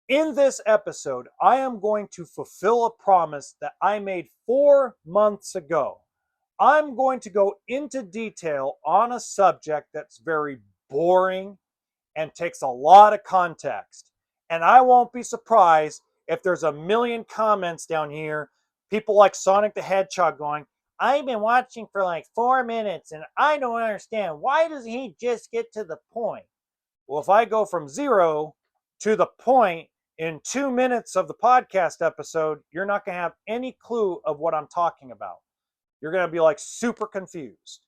In this episode, I am going to fulfill a promise that I made 4 months ago. I'm going to go into detail on a subject that's very boring and takes a lot of context. And I won't be surprised if there's a million comments down here, people like Sonic the Hedgehog going, I've been watching for like 4 minutes and I don't understand. Why doesn't he just get to the point? Well, if I go from zero to the point in 2 minutes of the podcast episode, you're not going to have any clue of what I'm talking about. You're going to be like super confused.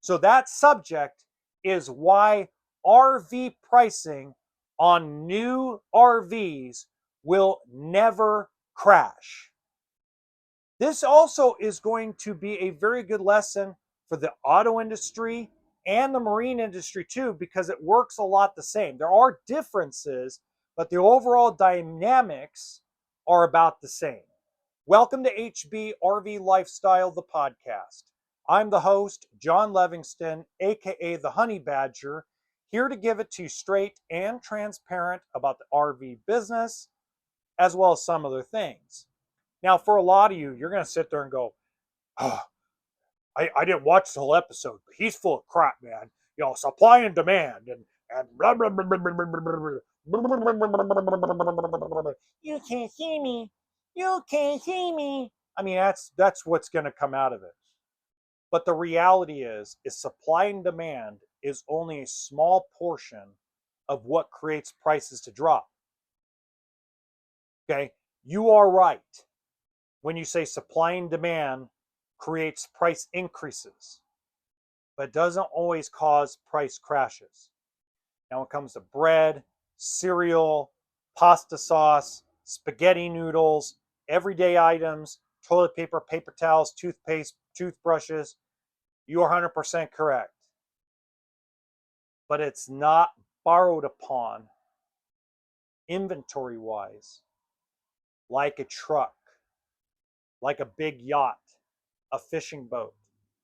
So, that subject is why RV pricing on new RVs will never crash. This also is going to be a very good lesson for the auto industry and the marine industry too, because it works a lot the same. There are differences, but the overall dynamics are about the same. Welcome to HB RV Lifestyle, the podcast. I'm the host, John Levingston, aka the Honey Badger, here to give it to you straight and transparent about the RV business, as well as some other things. Now, for a lot of you, you're going to sit there and go, oh, I didn't watch the whole episode, but he's full of crap, man. You know, supply and demand and blah, blah, blah, blah, blah, blah, blah, blah. You can't see me. You can't see me. I mean, that's what's going to come out of it. But the reality is supply and demand is only a small portion of what creates prices to drop. Okay? You are right when you say supply and demand creates price increases, but it doesn't always cause price crashes. Now, when it comes to bread, cereal, pasta sauce, spaghetti noodles, everyday items, toilet paper, paper towels, toothpaste, toothbrushes, you are 100% correct. But it's not borrowed upon inventory wise like a truck, like a big yacht, a fishing boat,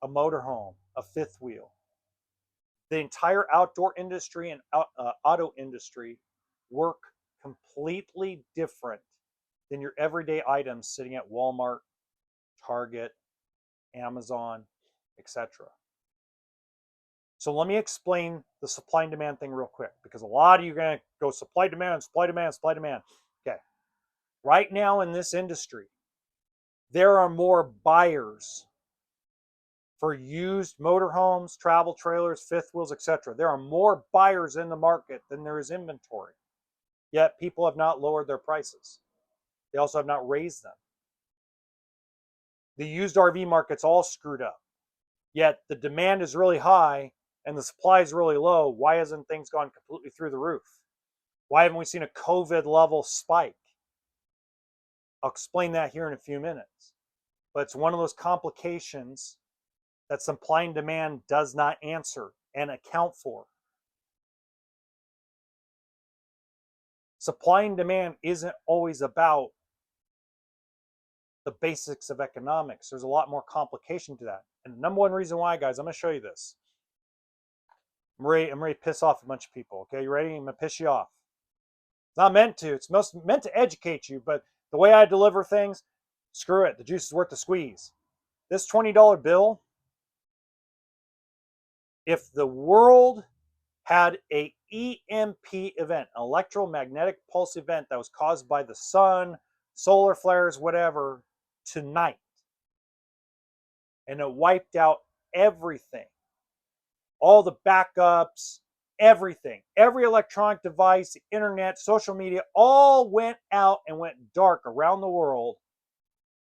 a motorhome, a fifth wheel. The entire outdoor industry and auto industry work completely different than your everyday items sitting at Walmart, Target, Amazon, etc. So let me explain the supply and demand thing real quick, because a lot of you are going to go supply, demand, supply, demand, supply, demand. Okay. Right now in this industry, there are more buyers for used motorhomes, travel trailers, fifth wheels, etc. There are more buyers in the market than there is inventory. Yet people have not lowered their prices. They also have not raised them. The used RV market's all screwed up. Yet the demand is really high and the supply is really low. Why hasn't things gone completely through the roof? Why haven't we seen a COVID level spike? I'll explain that here in a few minutes. But it's one of those complications that supply and demand does not answer and account for. Supply and demand isn't always about the basics of economics. There's a lot more complication to that. And the number one reason why, guys, I'm going to show you this. I'm ready to piss off a bunch of people. Okay, you ready? I'm going to piss you off. It's not meant to. It's meant to educate you, but the way I deliver things, screw it. The juice is worth the squeeze. This $20 bill, if the world had a EMP event, an electromagnetic pulse event that was caused by the sun, solar flares, whatever, tonight, and it wiped out everything, all the backups, everything, every electronic device, the internet, social media, all went out and went dark around the world.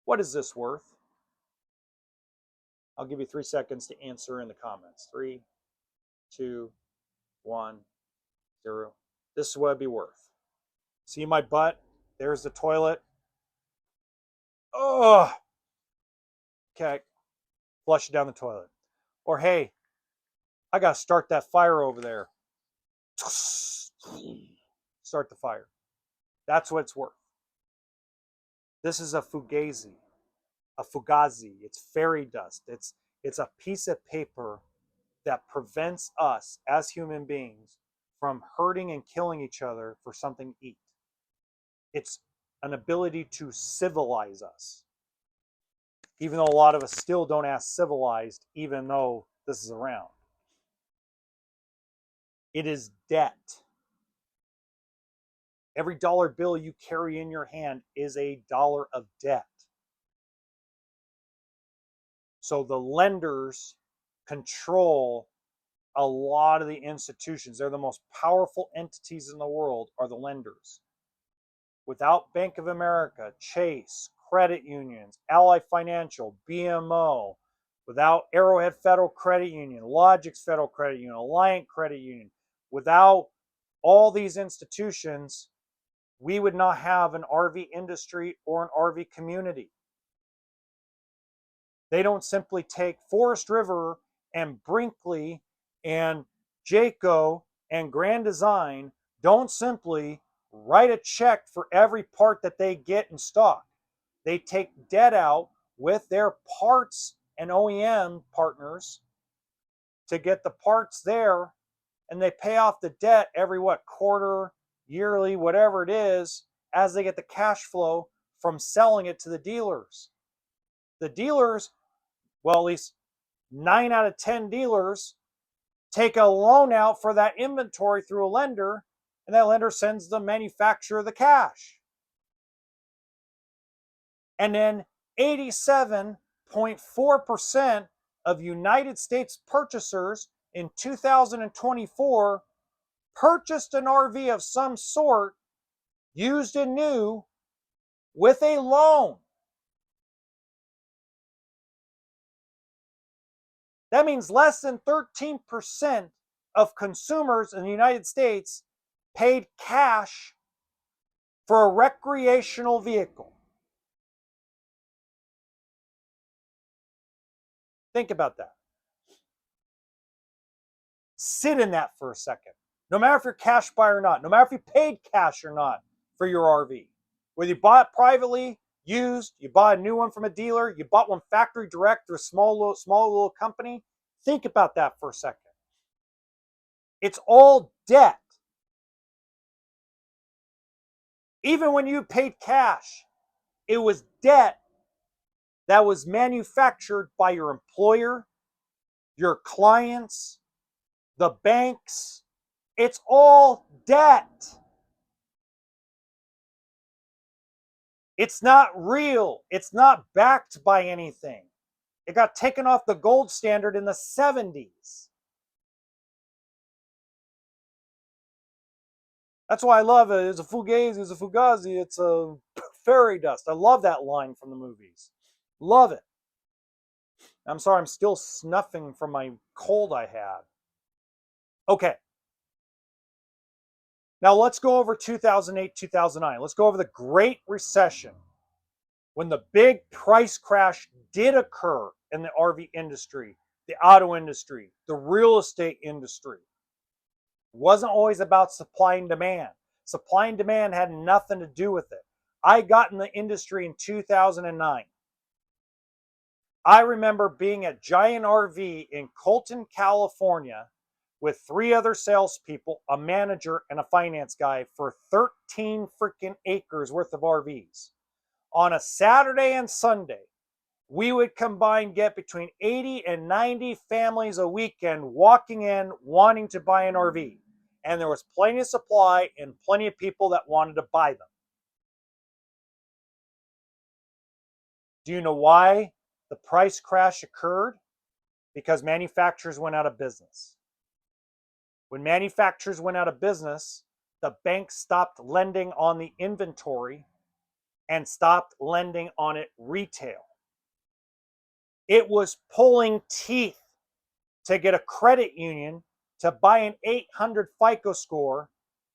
What is this worth? I'll give you 3 seconds to answer in the comments. 3, 2, 1, 0. This is what it'd be worth. See my butt? There's the toilet. Oh, okay. Flush it down the toilet. Or hey, I gotta start that fire over there. Start the fire. That's what it's worth. This is a fugazi. A fugazi. It's fairy dust. It's a piece of paper that prevents us as human beings from hurting and killing each other for something to eat. It's an ability to civilize us. Even though a lot of us still don't ask civilized, even though this is around. It is debt. Every dollar bill you carry in your hand is a dollar of debt. So the lenders control a lot of the institutions. They're the most powerful entities in the world are the lenders. Without Bank of America, Chase, credit unions, Ally Financial, BMO, without Arrowhead Federal Credit Union, Logix Federal Credit Union, Alliant Credit Union, without all these institutions, we would not have an RV industry or an RV community. They don't simply take Forest River and Brinkley and Jayco and Grand Design, don't simply write a check for every part that they get in stock. They take debt out with their parts and OEM partners to get the parts there, and they pay off the debt every quarter, yearly, whatever it is, as they get the cash flow from selling it to the dealers. The dealers, well, at least 9 out of 10 dealers take a loan out for that inventory through a lender, and that lender sends the manufacturer the cash. And then 87.4% of United States purchasers in 2024 purchased an RV of some sort, used and new, with a loan. That means less than 13% of consumers in the United States paid cash for a recreational vehicle. Think about that. Sit in that for a second. No matter if you're cash buyer or not, no matter if you paid cash or not for your RV, whether you bought it privately, used, you bought a new one from a dealer, you bought one factory direct through a small little company, think about that for a second. It's all debt. Even when you paid cash, it was debt that was manufactured by your employer, your clients, the banks. It's all debt. It's not real. It's not backed by anything. It got taken off the gold standard in the 70s. That's why I love it. It's a fugazi, it's a fugazi, it's a fairy dust. I love that line from the movies. Love it. I'm sorry, I'm still snuffing from my cold I had. Okay. Now let's go over 2008, 2009. Let's go over the Great Recession. When the big price crash did occur in the RV industry, the auto industry, the real estate industry, it wasn't always about supply and demand. Supply and demand had nothing to do with it. I got in the industry in 2009. I remember being at Giant RV in Colton, California, with 3 other salespeople, a manager, and a finance guy for 13 freaking acres worth of RVs. On a Saturday and Sunday, we would combine get between 80 and 90 families a weekend walking in wanting to buy an RV. And there was plenty of supply and plenty of people that wanted to buy them. Do you know why the price crash occurred? Because manufacturers went out of business. When manufacturers went out of business, the banks stopped lending on the inventory and stopped lending on it retail. It was pulling teeth to get a credit union to buy an 800 FICO score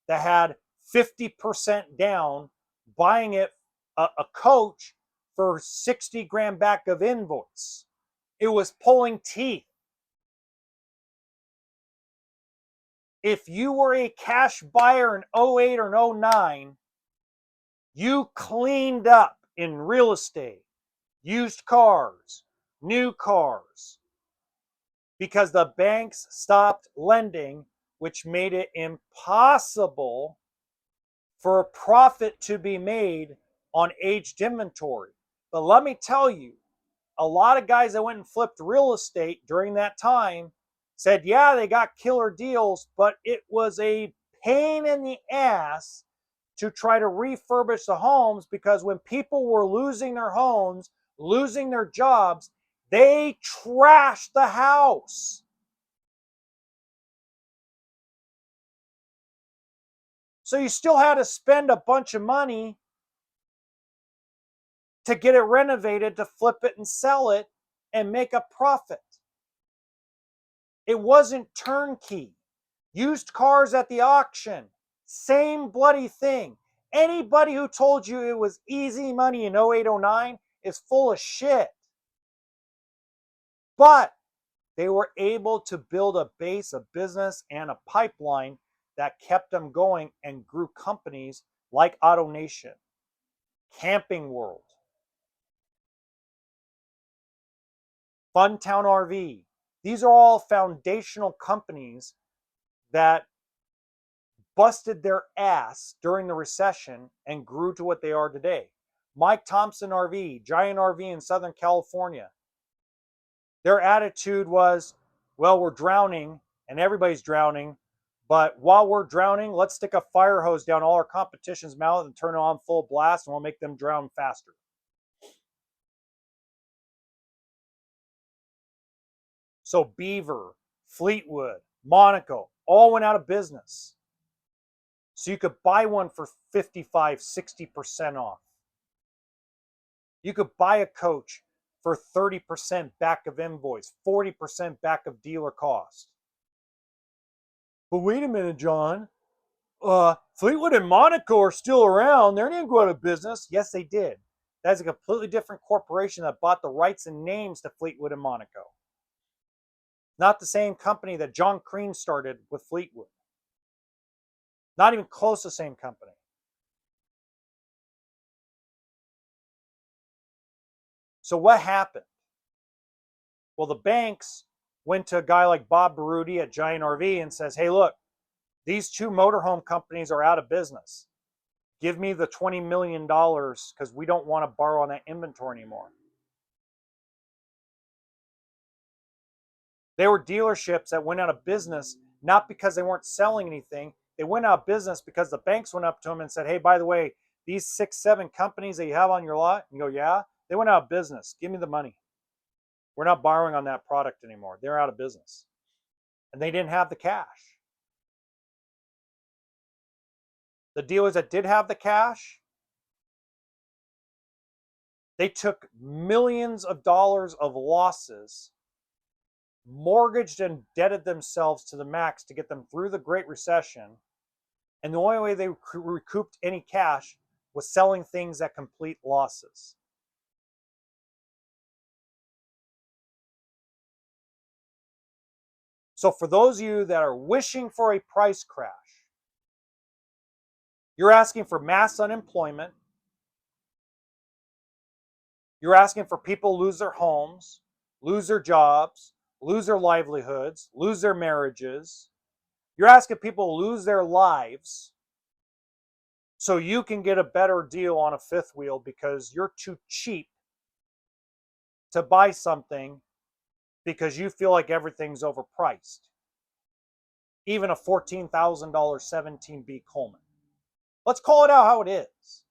that had 50% down, buying it a coach for 60 grand back of invoice. It was pulling teeth. If you were a cash buyer in 08 or 09, you cleaned up in real estate, used cars, new cars, because the banks stopped lending, which made it impossible for a profit to be made on aged inventory. But let me tell you, a lot of guys that went and flipped real estate during that time said, yeah, they got killer deals, but it was a pain in the ass to try to refurbish the homes, because when people were losing their homes, losing their jobs, they trashed the house. So you still had to spend a bunch of money to get it renovated, to flip it and sell it and make a profit. It wasn't turnkey. Used cars at the auction, same bloody thing. Anybody who told you it was easy money in 08, 09 is full of shit. But they were able to build a base of business and a pipeline that kept them going and grew companies like AutoNation, Camping World, Funtown RV. These are all foundational companies that busted their ass during the recession and grew to what they are today. Mike Thompson RV, Giant RV in Southern California. Their attitude was, well, we're drowning and everybody's drowning, but while we're drowning, let's stick a fire hose down all our competition's mouth and turn it on full blast, and we'll make them drown faster. So Beaver, Fleetwood, Monaco all went out of business. So you could buy one for 55, 60% off. You could buy a coach for 30% back of invoice, 40% back of dealer cost. But wait a minute, John. Fleetwood and Monaco are still around. They didn't go out of business. Yes, they did. That's a completely different corporation that bought the rights and names to Fleetwood and Monaco. Not the same company that John Crean started with Fleetwood. Not even close to the same company. So what happened? Well, the banks went to a guy like Bob Baruti at Giant RV and says, hey, look, these two motorhome companies are out of business. Give me the $20 million because we don't want to borrow on that inventory anymore. They were dealerships that went out of business, not because they weren't selling anything. They went out of business because the banks went up to them and said, hey, by the way, these 6, 7 companies that you have on your lot, and you go, yeah, they went out of business. Give me the money. We're not borrowing on that product anymore. They're out of business. And they didn't have the cash. The dealers that did have the cash, they took millions of dollars of losses, mortgaged and indebted themselves to the max to get them through the Great Recession. And the only way they recouped any cash was selling things at complete losses. So for those of you that are wishing for a price crash, you're asking for mass unemployment. You're asking for people to lose their homes, lose their jobs, lose their livelihoods, lose their marriages. You're asking people to lose their lives so you can get a better deal on a fifth wheel because you're too cheap to buy something because you feel like everything's overpriced. Even a $14,000 17B Coleman. Let's call it out how it is.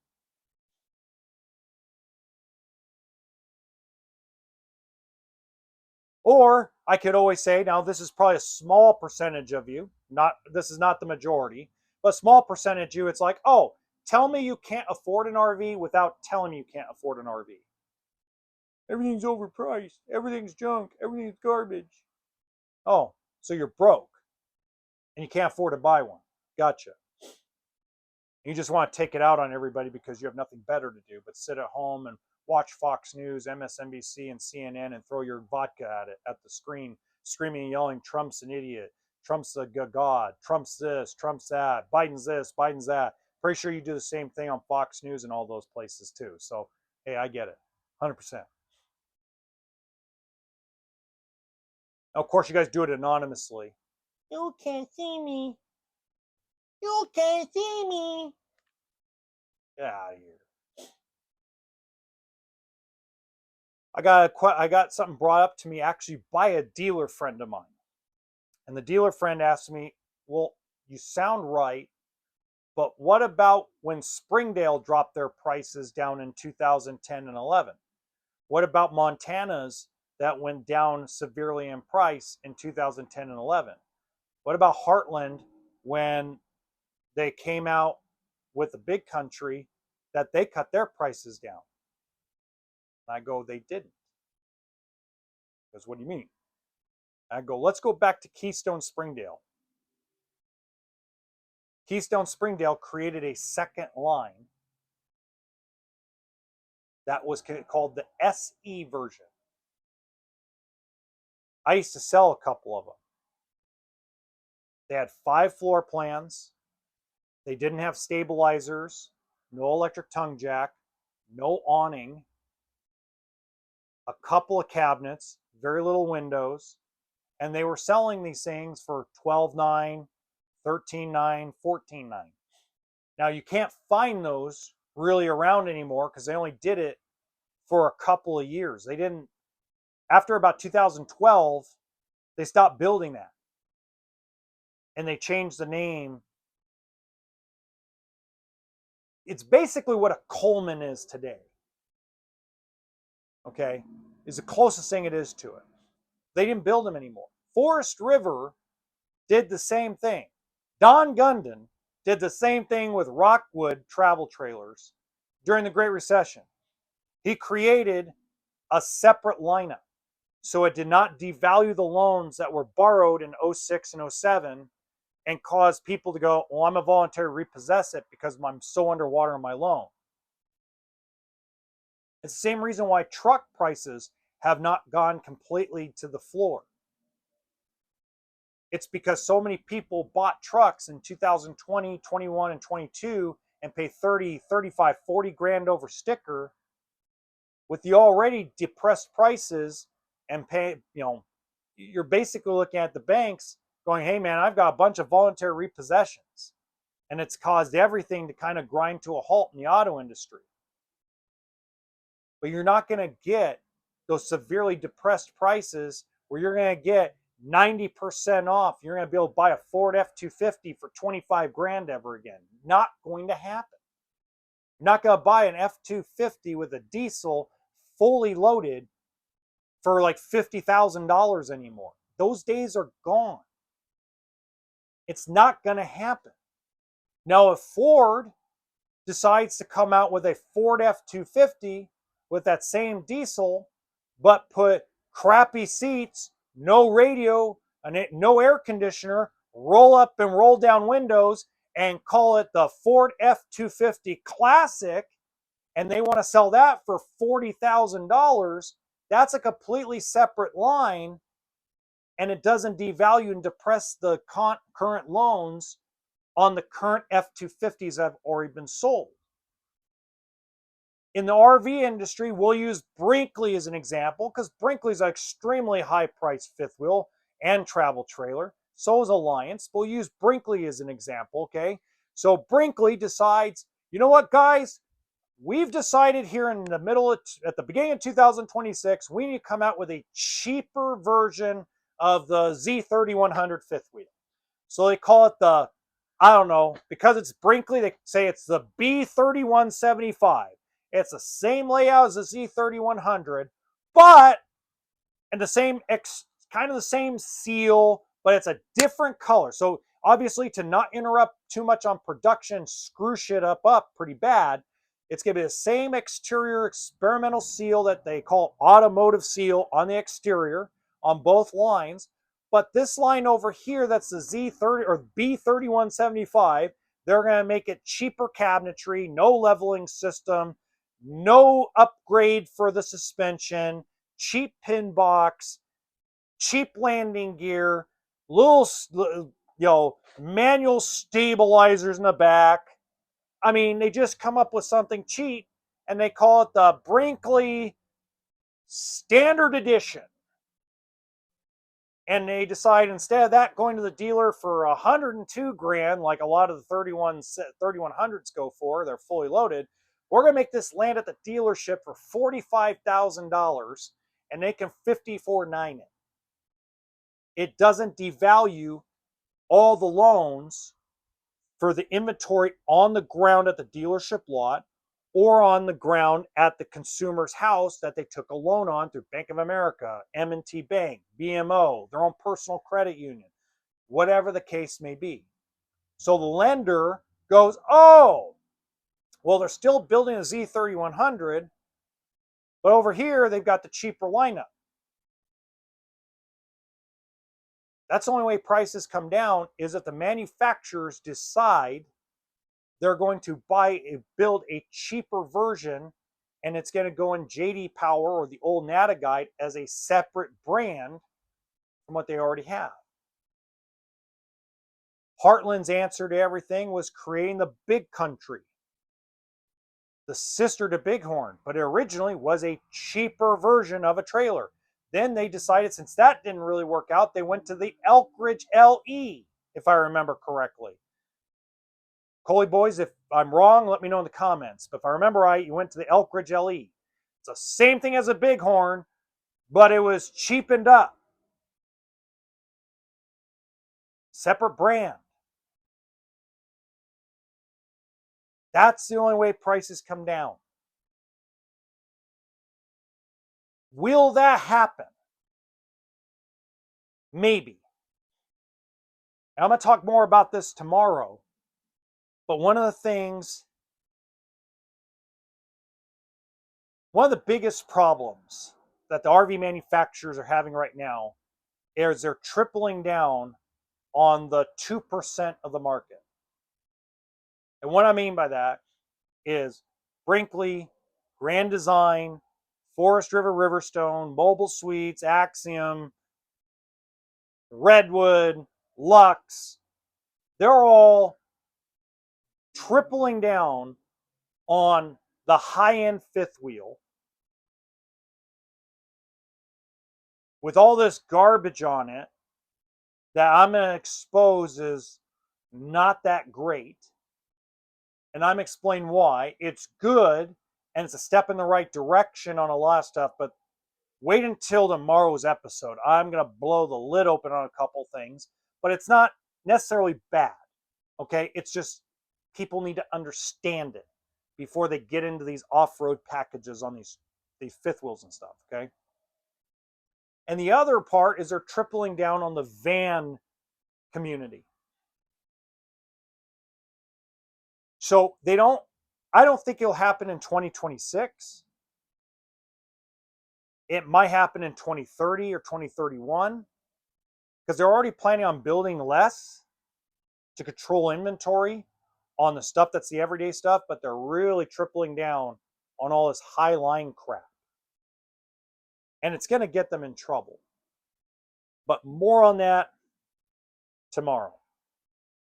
Or I could always say, now this is probably a small percentage of you, this is not the majority, but a small percentage of you, it's like, oh, tell me you can't afford an RV without telling me you can't afford an RV. Everything's overpriced, everything's junk, everything's garbage. Oh, so you're broke and you can't afford to buy one. Gotcha. You just want to take it out on everybody because you have nothing better to do but sit at home and watch Fox News, MSNBC, and CNN and throw your vodka at it, at the screen, screaming and yelling, Trump's an idiot, Trump's a god, Trump's this, Trump's that, Biden's this, Biden's that. Pretty sure you do the same thing on Fox News and all those places too. So, hey, I get it, 100%. Now, of course, you guys do it anonymously. You can't see me. You can't see me. Get out of here. I got something brought up to me actually by a dealer friend of mine. And the dealer friend asked me, well, you sound right, but what about when Springdale dropped their prices down in 2010 and 11? What about Montana's that went down severely in price in 2010 and 11? What about Heartland when they came out with the big country that they cut their prices down? And I go, they didn't. Because what do you mean? I go, let's go back to Keystone Springdale. Keystone Springdale created a second line that was called the SE version. I used to sell a couple of them. They had 5 floor plans. They didn't have stabilizers, no electric tongue jack, no awning, a couple of cabinets, very little windows, and they were selling these things for $12,900, $13,900, $14,900. Now you can't find those really around anymore because they only did it for a couple of years. They didn't, after about 2012, they stopped building that. And they changed the name. It's basically what a Coleman is today. Okay? Is the closest thing it is to it. They didn't build them anymore. Forest River did the same thing. Don Gundon did the same thing with Rockwood travel trailers during the Great Recession. He created a separate lineup so it did not devalue the loans that were borrowed in 06 and 07 and cause people to go, well, I'm a volunteer to repossess it because I'm so underwater in my loan. It's the same reason why truck prices have not gone completely to the floor. It's because so many people bought trucks in 2020, 21, and 22 and pay 30, 35, 40 grand over sticker with the already depressed prices and pay, you're basically looking at the banks going, hey man, I've got a bunch of voluntary repossessions. And it's caused everything to kind of grind to a halt in the auto industry. But you're not going to get those severely depressed prices where you're going to get 90% off. You're going to be able to buy a Ford F-250 for 25 grand ever again. Not going to happen. You're not going to buy an F-250 with a diesel fully loaded for like $50,000 anymore. Those days are gone. It's not going to happen. Now, if Ford decides to come out with a Ford F-250 with that same diesel, but put crappy seats, no radio, no air conditioner, roll up and roll down windows, and call it the Ford F-250 Classic, and they want to sell that for $40,000, that's a completely separate line, and it doesn't devalue and depress the current loans on the current F-250s that have already been sold. In the RV industry, we'll use Brinkley as an example because Brinkley is an extremely high-priced fifth wheel and travel trailer. So is Alliance. We'll use Brinkley as an example, okay? So Brinkley decides, you know what, guys? We've decided here in the middle of, at the beginning of 2026, we need to come out with a cheaper version of the Z3100 fifth wheel. So they call it the, I don't know, because it's Brinkley, they say it's the B3175. It's the same layout as the Z3100, but and the same kind of the same seal, but it's a different color. So obviously, to not interrupt too much on production, screw shit up pretty bad. It's going to be the same exterior experimental seal that they call automotive seal on the exterior on both lines. But this line over here, that's the Z30 or B3175, they're going to make it cheaper cabinetry, no leveling system, no upgrade for the suspension, cheap pin box, cheap landing gear, little, manual stabilizers in the back. I mean, they just come up with something cheap and they call it the Brinkley Standard Edition. And they decide instead of that going to the dealer for 102 grand, like a lot of the 3100s go for, they're fully loaded. We're going to make this land at the dealership for $45,000 and they can 54.9 it. It doesn't devalue all the loans for the inventory on the ground at the dealership lot or on the ground at the consumer's house that they took a loan on through Bank of America, M&T Bank, BMO, their own personal credit union, whatever the case may be. So the lender goes, oh, well, they're still building a Z3100, but over here they've got the cheaper lineup. That's the only way prices come down, is if the manufacturers decide they're going to build a cheaper version, and it's going to go in JD Power or the old NADA guide as a separate brand from what they already have. Heartland's answer to everything was creating the Big Country, the sister to Bighorn, but it originally was a cheaper version of a trailer. Then they decided, since that didn't really work out, they went to the Elkridge LE, if I remember correctly. Coley boys, if I'm wrong, let me know in the comments. But if I remember right, you went to the Elkridge LE. It's the same thing as a Bighorn, but it was cheapened up. Separate brand. That's the only way prices come down. Will that happen? Maybe. And I'm going to talk more about this tomorrow. But one of the biggest problems that the RV manufacturers are having right now is they're tripling down on the 2% of the market. And what I mean by that is Brinkley, Grand Design, Forest River Riverstone, Mobile Suites, Axiom, Redwood, Lux. They're all tripling down on the high-end fifth wheel with all this garbage on it that I'm going to expose is not that great. And I'm explaining why. It's good and it's a step in the right direction on a lot of stuff, but wait until tomorrow's episode. I'm going to blow the lid open on a couple things, but it's not necessarily bad. Okay? It's just people need to understand it before they get into these off-road packages on these fifth wheels and stuff, okay? And the other part is they're tripling down on the van community. So I don't think it'll happen in 2026. It might happen in 2030 or 2031 because they're already planning on building less to control inventory on the stuff that's the everyday stuff, but they're really tripling down on all this high line crap. And it's going to get them in trouble. But more on that tomorrow.